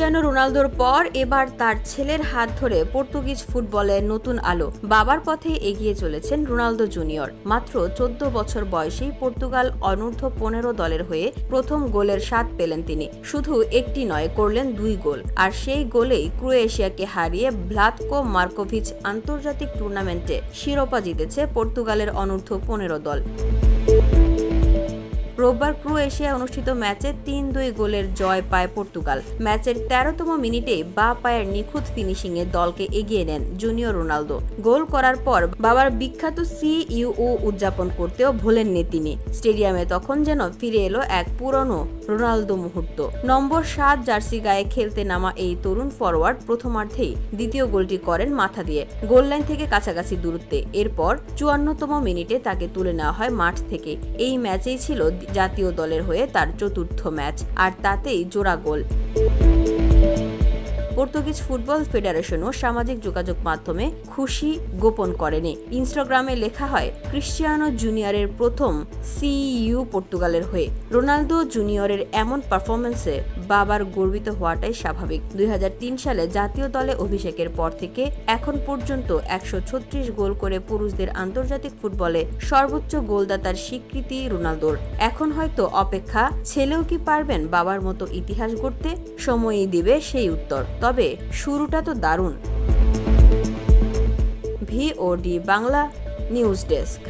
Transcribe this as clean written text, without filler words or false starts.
Cristiano রোনালদোর পর এবার তার ছেলের হাত ধরে পর্তুগিজ ফুটবলে নতুন আলো। বাবার পথে এগিয়ে চলেছেন রোনালদো জুনিয়র। মাত্র 14 বছর বয়সেই পর্তুগাল অনূর্ধ্ব 15 দলের হয়ে প্রথম গোলের স্বাদ পেলেন তিনি। শুধু একটি নয়, করলেন 2 গোল। আর সেই গোলেই ক্রোয়েশিয়াকে হারিয়ে ভ্লাতকো মার্কোভিচ আন্তর্জাতিক টুর্নামেন্টে শিরোপা জিতেছে পর্তুগালের অনূর্ধ্ব 15 দল। রোববার ক্রোয়েশিয়ায় অনুষ্ঠিত ম্যাচে 3-2 গোলের জয় পায় পর্তুগাল। ম্যাচের 13তম মিনিটে বাঁ পায়ের নিখুঁত ফিনিশিংয়ে দলকে এগিয়ে নেন জুনিয়র রোনালদো। গোল করার পর বাবার বিখ্যাত CUO উদযাপন করতেও ভোলেননি তিনি। স্টেডিয়ামে তখন যেন ফিরে এলো এক পুরনো রোনালদো মুহূর্ত। নম্বর 7 জার্সি গায়ে খেলতে নামা এই তরুণ ফরওয়ার্ড প্রথমার্ধেই দ্বিতীয় গোলটি করেন মাথা দিয়ে, গোল লাইন থেকে কাছাকাছি দূরত্বে। এরপর 54তম মিনিটে তাকে তুলে নেওয়া হয় মাঠ থেকে। এই ম্যাচেই ছিল জাতীয় দলের হয়ে তার চতুর্থ ম্যাচ, আর তাতেই জোড়া গোল। পর্তুগিজ ফুটবল ফেডারেশনও সামাজিক যোগাযোগ মাধ্যমে খুশি গোপন করেনি। ইনস্টাগ্রামে লেখা হয়, ক্রিশ্চিয়ানো জুনিয়রের প্রথম CU পর্তুগালের হয়ে। রোনালদো জুনিয়রের এমন পারফরমেন্সে বাবার গর্বিত হওয়াটাই স্বাভাবিক। 2003 সালে জাতীয় দলে অভিষেকের পর থেকে এখন পর্যন্ত 136 গোল করে পুরুষদের আন্তর্জাতিক ফুটবলে সর্বোচ্চ গোলদাতার স্বীকৃতি রোনালদোর। এখন হয়তো অপেক্ষা, ছেলেও কি পারবেন বাবার মতো ইতিহাস গড়তে? সময়ই দিবে সেই উত্তর। তবে শুরুটা তো দারুণ। VOD Bangla news desk.